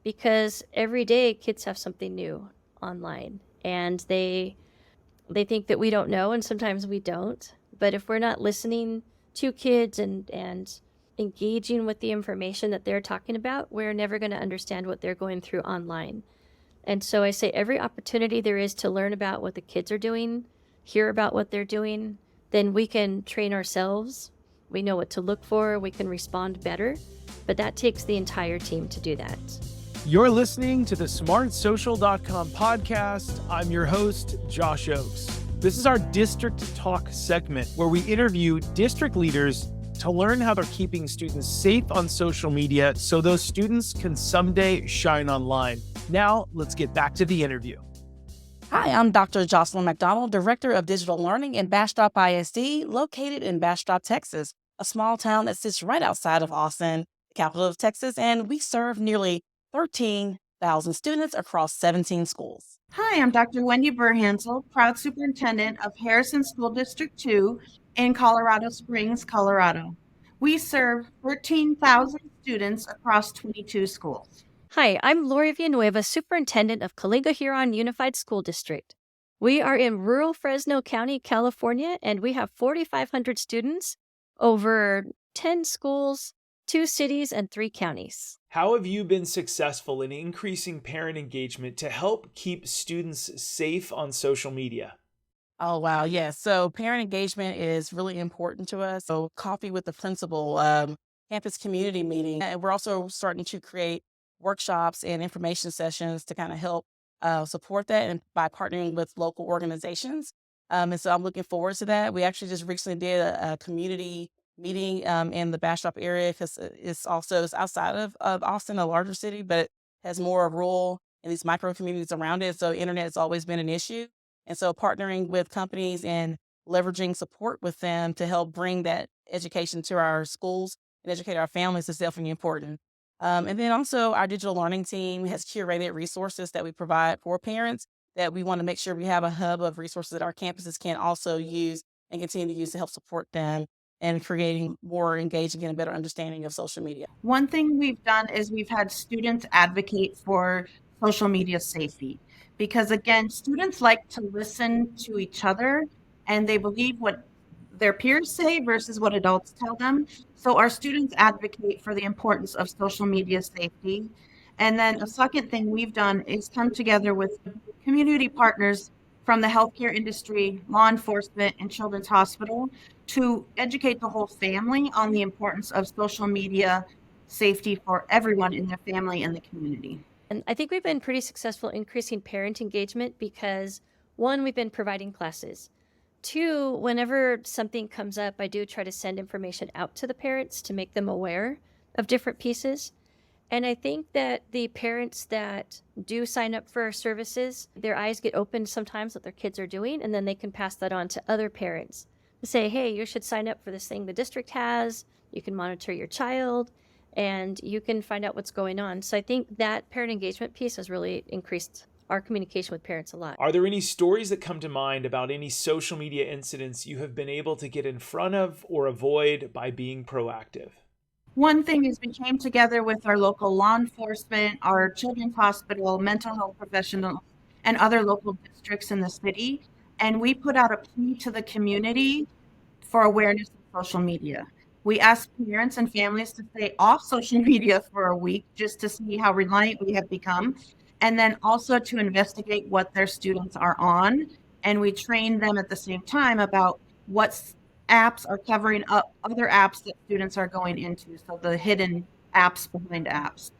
because every day kids have something new online, and they think that we don't know, and sometimes we don't. But if we're not listening to kids and engaging with the information that they're talking about, we're never going to understand what they're going through online. And so I say every opportunity there is to learn about what the kids are doing, hear about what they're doing, then we can train ourselves. We know what to look for, we can respond better, but that takes the entire team to do that. You're listening to the SmartSocial.com podcast. I'm your host, Josh Oakes. This is our District Talk segment where we interview district leaders to learn how they're keeping students safe on social media so those students can someday shine online. Now, let's get back to the interview. Hi, I'm Dr. Jocelyn McDonald, Director of Digital Learning in Bastrop ISD, located in Bastrop, Texas, a small town that sits right outside of Austin, the capital of Texas, and we serve nearly 13,000 students across 17 schools. Hi, I'm Dr. Wendy Birhanzel, proud superintendent of Harrison School District 2 in Colorado Springs, Colorado. We serve 13,000 students across 22 schools. Hi, I'm Lori Villanueva, Superintendent of Coalinga-Huron Unified School District. We are in rural Fresno County, California, and we have 4,500 students, over 10 schools, 2 cities, and 3 counties. How have you been successful in increasing parent engagement to help keep students safe on social media? Oh, wow. Yes. So parent engagement is really important to us. So coffee with the principal, campus community meeting. And we're also starting to create workshops and information sessions to kind of help support that, and by partnering with local organizations. And so I'm looking forward to that. We actually just recently did a community meeting in the Bastrop area, because it's outside of Austin, a larger city, but it has more rural and these micro communities around it. So internet has always been an issue. And so partnering with companies and leveraging support with them to help bring that education to our schools and educate our families is definitely important. And then also our digital learning team has curated resources that we provide for parents that we want to make sure we have a hub of resources that our campuses can also use and continue to use to help support them and creating more engaging and a better understanding of social media. One thing we've done is we've had students advocate for social media safety, because again, students like to listen to each other and they believe what their peers say versus what adults tell them. So our students advocate for the importance of social media safety. And then a second thing we've done is come together with community partners from the healthcare industry, law enforcement, and Children's Hospital to educate the whole family on the importance of social media safety for everyone in their family and the community. And I think we've been pretty successful increasing parent engagement because, one, we've been providing classes. 2, whenever something comes up, I do try to send information out to the parents to make them aware of different pieces. And I think that the parents that do sign up for our services, their eyes get opened sometimes what their kids are doing, and then they can pass that on to other parents to say, hey, you should sign up for this thing the district has. You can monitor your child, and you can find out what's going on. So I think that parent engagement piece has really increased our communication with parents a lot. Are there any stories that come to mind about any social media incidents you have been able to get in front of or avoid by being proactive? One thing is we came together with our local law enforcement, our Children's Hospital, mental health professionals, and other local districts in the city. And we put out a plea to the community for awareness of social media. We asked parents and families to stay off social media for a week just to see how reliant we have become, and then also to investigate what their students are on. And we trained them at the same time about what apps are covering up other apps that students are going into, so the hidden apps behind apps.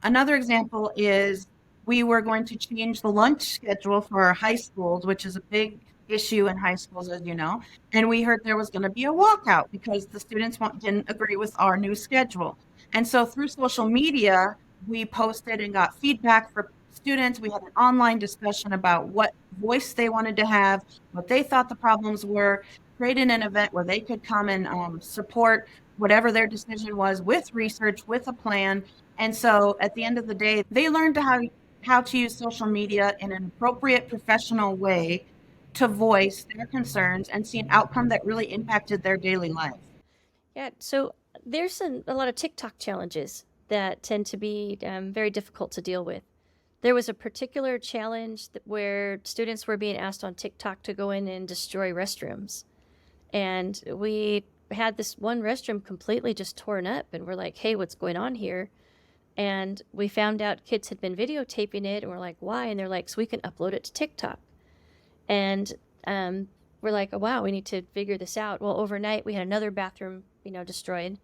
Another example is we were going to change the lunch schedule for our high schools, which is a big issue in high schools, as you know. And we heard there was going to be a walkout because the students didn't agree with our new schedule. And so through social media, we posted and got feedback for students. We had an online discussion about what voice they wanted to have, what they thought the problems were, created an event where they could come and support whatever their decision was with research, with a plan. And so at the end of the day, they learned how to use social media in an appropriate professional way to voice their concerns and see an outcome that really impacted their daily life. Yeah, so there's a lot of TikTok challenges that tend to be very difficult to deal with. There was a particular challenge where students were being asked on TikTok to go in and destroy restrooms. And we had this one restroom completely just torn up, and we're like, hey, what's going on here? And we found out kids had been videotaping it, and we're like, why? And they're like, so we can upload it to TikTok. And we're like, oh, wow, we need to figure this out. Well, overnight we had another bathroom, destroyed.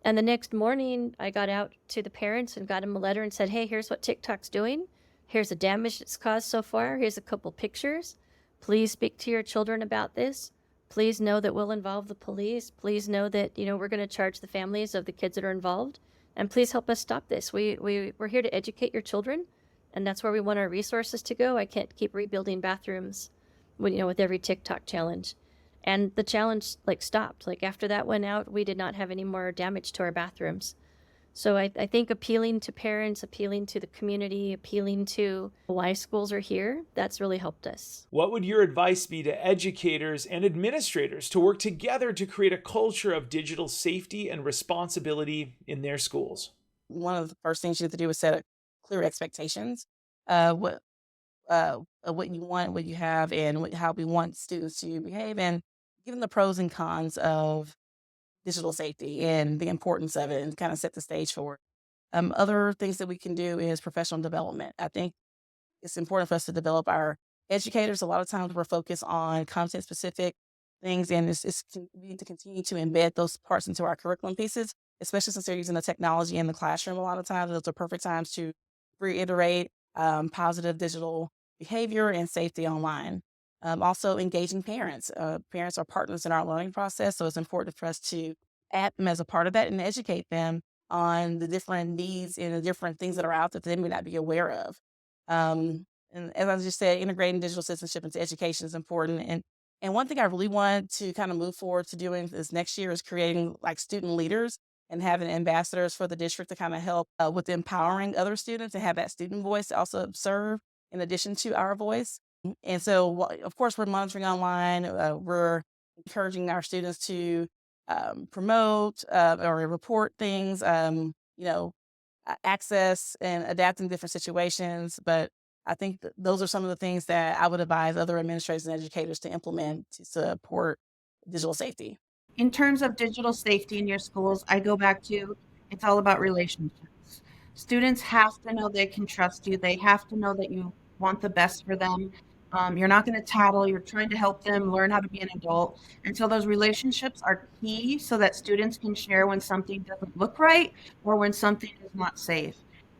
And the next morning I got out to the parents and got them a letter and said, hey, here's what TikTok's doing. Here's the damage it's caused so far. Here's a couple pictures. Please speak to your children about this. Please know that we'll involve the police. Please know that, we're going to charge the families of the kids that are involved. And please help us stop this. We're here to educate your children, and that's where we want our resources to go. I can't keep rebuilding bathrooms, with every TikTok challenge. And the challenge stopped. After that went out, we did not have any more damage to our bathrooms. So I think appealing to parents, appealing to the community, appealing to why schools are here, that's really helped us. What would your advice be to educators and administrators to work together to create a culture of digital safety and responsibility in their schools? One of the first things you have to do is set clear expectations. What you want, what you have, and how we want students to behave, and give them the pros and cons of digital safety and the importance of it, and kind of set the stage for it. Other things that we can do is professional development. I think it's important for us to develop our educators. A lot of times we're focused on content specific things, and we need to continue to embed those parts into our curriculum pieces, especially since they're using the technology in the classroom. A lot of times those are perfect times to reiterate positive digital behavior and safety online. Also engaging parents. Parents are partners in our learning process, so it's important for us to add them as a part of that and educate them on the different needs and the different things that are out there that they may not be aware of. And as I just said, integrating digital citizenship into education is important. And one thing I really want to kind of move forward to doing this next year is creating student leaders and having ambassadors for the district to kind of help with empowering other students and have that student voice to also serve in addition to our voice. And so, of course, we're monitoring online. We're encouraging our students to promote or report things, access and adapt in different situations. But I think those are some of the things that I would advise other administrators and educators to implement to support digital safety. In terms of digital safety in your schools, I go back to it's all about relationships. Students have to know they can trust you. They have to know that you want the best for them. You're not going to tattle. You're trying to help them learn how to be an adult. And so those relationships are key so that students can share when something doesn't look right or when something is not safe.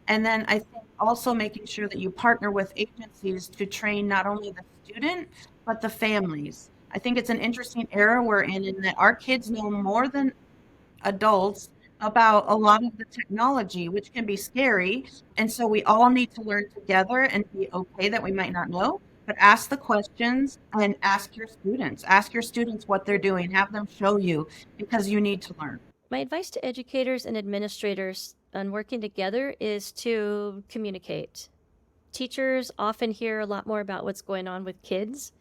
And then I think also making sure that you partner with agencies to train not only the student, but the families. I think it's an interesting era we're in that our kids know more than adults about a lot of the technology, which can be scary. And so we all need to learn together and be okay that we might not know, but ask the questions and ask your students what they're doing, have them show you because you need to learn. My advice to educators and administrators on working together is to communicate. Teachers often hear a lot more about what's going on with kids,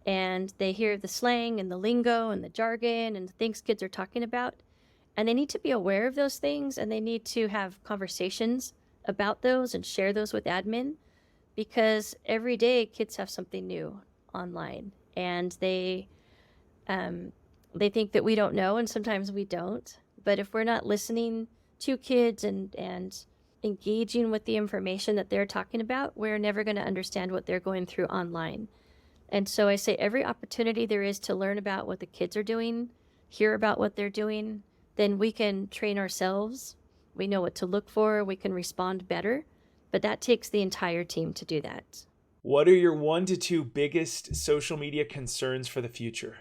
and they hear the slang and the lingo and the jargon and the things kids are talking about. And they need to be aware of those things, and they need to have conversations about those and share those with admin, because every day kids have something new online, and they think that we don't know, and sometimes we don't. But if we're not listening to kids and engaging with the information that they're talking about, we're never going to understand what they're going through online. And so I say every opportunity there is to learn about what the kids are doing, hear about what they're doing, then we can train ourselves. We know what to look for. We can respond better. But that takes the entire team to do that. What are your 1 to 2 biggest social media concerns for the future?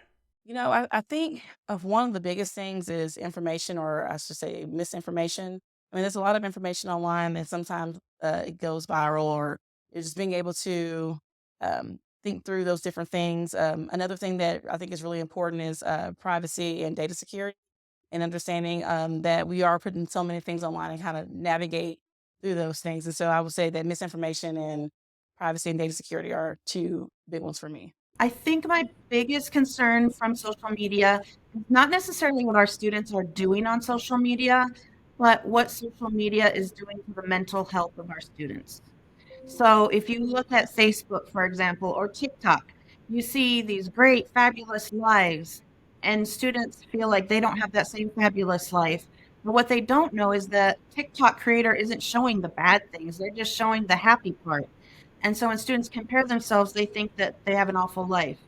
I think of one of the biggest things is information, or I should say misinformation. I mean, there's a lot of information online and sometimes it goes viral, or just being able to think through those different things. Another thing that I think is really important is privacy and data security, and understanding that we are putting so many things online and how to navigate through those things. And so I would say that misinformation and privacy and data security are 2 big ones for me. I think my biggest concern from social media is not necessarily what our students are doing on social media, but what social media is doing to the mental health of our students. So if you look at Facebook, for example, or TikTok, you see these great, fabulous lives, and students feel like they don't have that same fabulous life. But what they don't know is that TikTok creator isn't showing the bad things, they're just showing the happy part. And so when students compare themselves, they think that they have an awful life.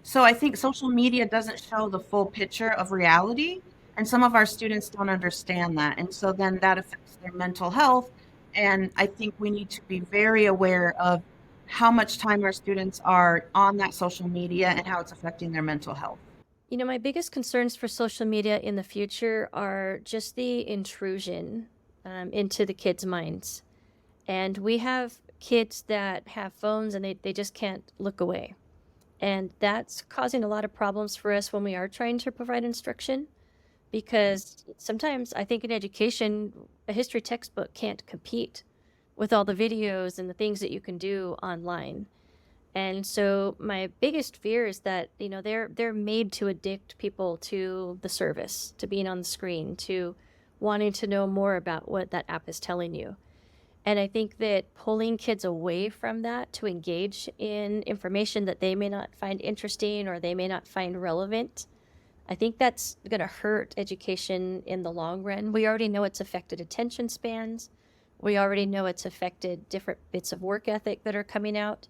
So I think social media doesn't show the full picture of reality. And some of our students don't understand that. And so then that affects their mental health. And I think we need to be very aware of how much time our students are on that social media and how it's affecting their mental health. You know, my biggest concerns for social media in the future are just the intrusion into the kids' minds. And we have kids that have phones and they just can't look away. And that's causing a lot of problems for us when we are trying to provide instruction, because sometimes I think in education, a history textbook can't compete with all the videos and the things that you can do online. And so my biggest fear is that, you know, they're made to addict people to the service, to being on the screen, to wanting to know more about what that app is telling you. And I think that pulling kids away from that to engage in information that they may not find interesting or they may not find relevant, I think that's going to hurt education in the long run. We already know it's affected attention spans. We already know it's affected different bits of work ethic that are coming out.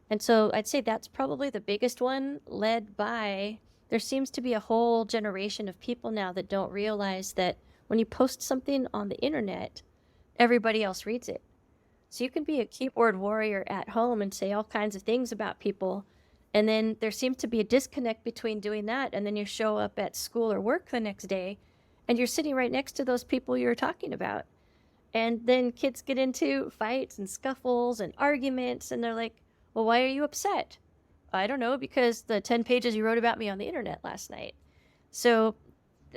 And so I'd say that's probably the biggest one, led by, there seems to be a whole generation of people now that don't realize that when you post something on the internet, everybody else reads it. So you can be a keyboard warrior at home and say all kinds of things about people, and then there seems to be a disconnect between doing that and then you show up at school or work the next day and you're sitting right next to those people you were talking about. And then kids get into fights and scuffles and arguments, and they're like, well, why are you upset? I don't know, because the 10 pages you wrote about me on the internet last night. So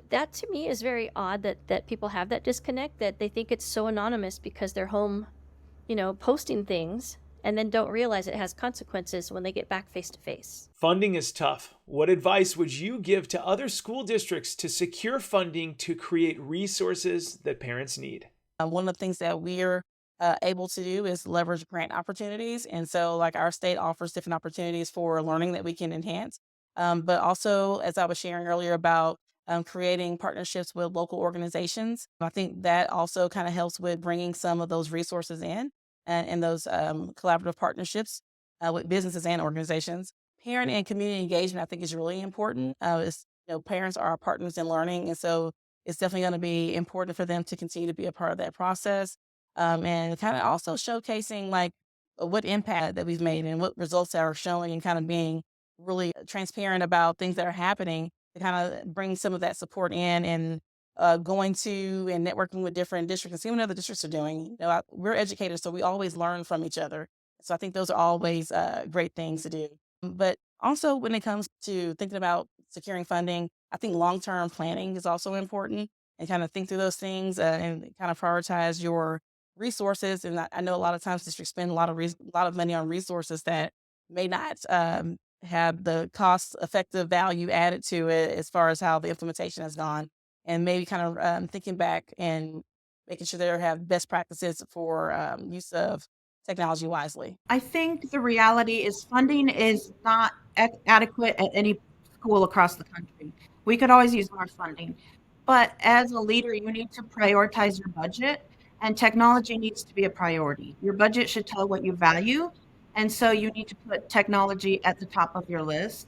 that to me is very odd that people have that disconnect, that they think it's so anonymous because they're home, you know, posting things, and then don't realize it has consequences when they get back face to face. Funding is tough. What advice would you give to other school districts to secure funding to create resources that parents need? One of the things that we're able to do is leverage grant opportunities. And so, like, our state offers different opportunities for learning that we can enhance. But also, as I was sharing earlier about creating partnerships with local organizations, I think that also kind of helps with bringing some of those resources in and those collaborative partnerships with businesses and organizations. Parent and community engagement, I think, is really important. Parents are our partners in learning. And so it's definitely going to be important for them to continue to be a part of that process. And kind of also showcasing like what impact that we've made and what results are showing, and kind of being really transparent about things that are happening to kind of bring some of that support in, and going to and networking with different districts and seeing what other districts are doing. You know, we're educators, so we always learn from each other. So I think those are always great things to do. But also when it comes to thinking about securing funding, I think long-term planning is also important, and kind of think through those things and kind of prioritize your resources. And I know a lot of times districts spend a lot of money on resources that may not have the cost-effective value added to it as far as how the implementation has gone, and maybe kind of thinking back and making sure they have best practices for use of technology wisely. I think the reality is funding is not adequate at any school across the country. We could always use more funding. But as a leader, you need to prioritize your budget, and technology needs to be a priority. Your budget should tell what you value. And so you need to put technology at the top of your list.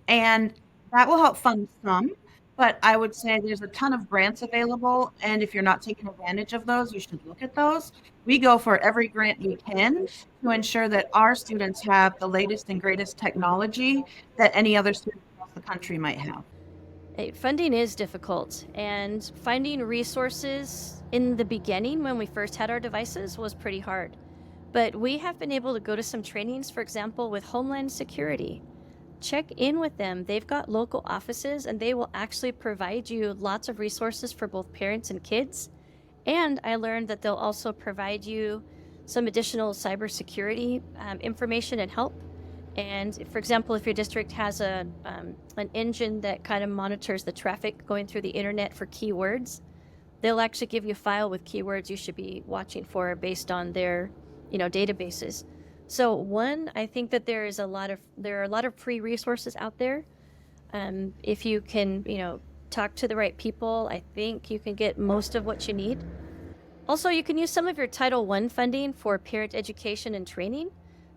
And that will help fund some. But I would say there's a ton of grants available. And if you're not taking advantage of those, you should look at those. We go for every grant we can to ensure that our students have the latest and greatest technology that any other student across the country might have. Funding is difficult, and finding resources in the beginning when we first had our devices was pretty hard. But we have been able to go to some trainings, for example, with Homeland Security. Check in with them. They've got local offices, and they will actually provide you lots of resources for both parents and kids. And I learned that they'll also provide you some additional cybersecurity information and help. And for example, if your district has an engine that kind of monitors the traffic going through the internet for keywords, they'll actually give you a file with keywords you should be watching for based on their, databases. So one, I think that there are a lot of free resources out there. If you can, talk to the right people, I think you can get most of what you need. Also, you can use some of your Title I funding for parent education and training,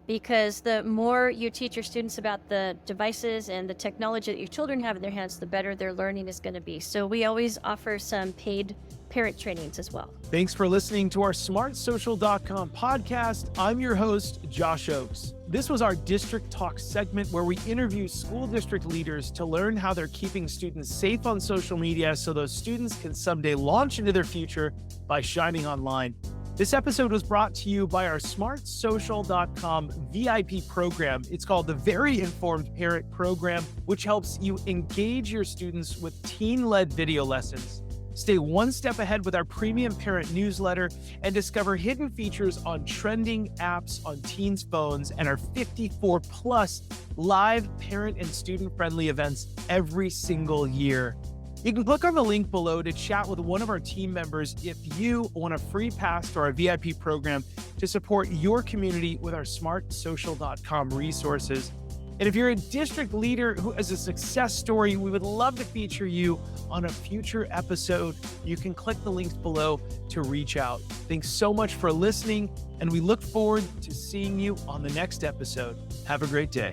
because the more you teach your students about the devices and the technology that your children have in their hands, the better their learning is going to be. So we always offer some paid parent trainings as well. Thanks for listening to our smartsocial.com podcast. I'm your host, Josh Oakes. This was our District Talk segment where we interview school district leaders to learn how they're keeping students safe on social media so those students can someday launch into their future by shining online. This episode was brought to you by our smartsocial.com VIP program. It's called the Very Informed Parent Program, which helps you engage your students with teen-led video lessons. Stay one step ahead with our premium parent newsletter and discover hidden features on trending apps on teens' phones and our 54 plus live parent and student-friendly events every single year. You can click on the link below to chat with one of our team members if you want a free pass to our VIP program to support your community with our smartsocial.com resources. And if you're a district leader who has a success story, we would love to feature you on a future episode. You can click the links below to reach out. Thanks so much for listening, and we look forward to seeing you on the next episode. Have a great day.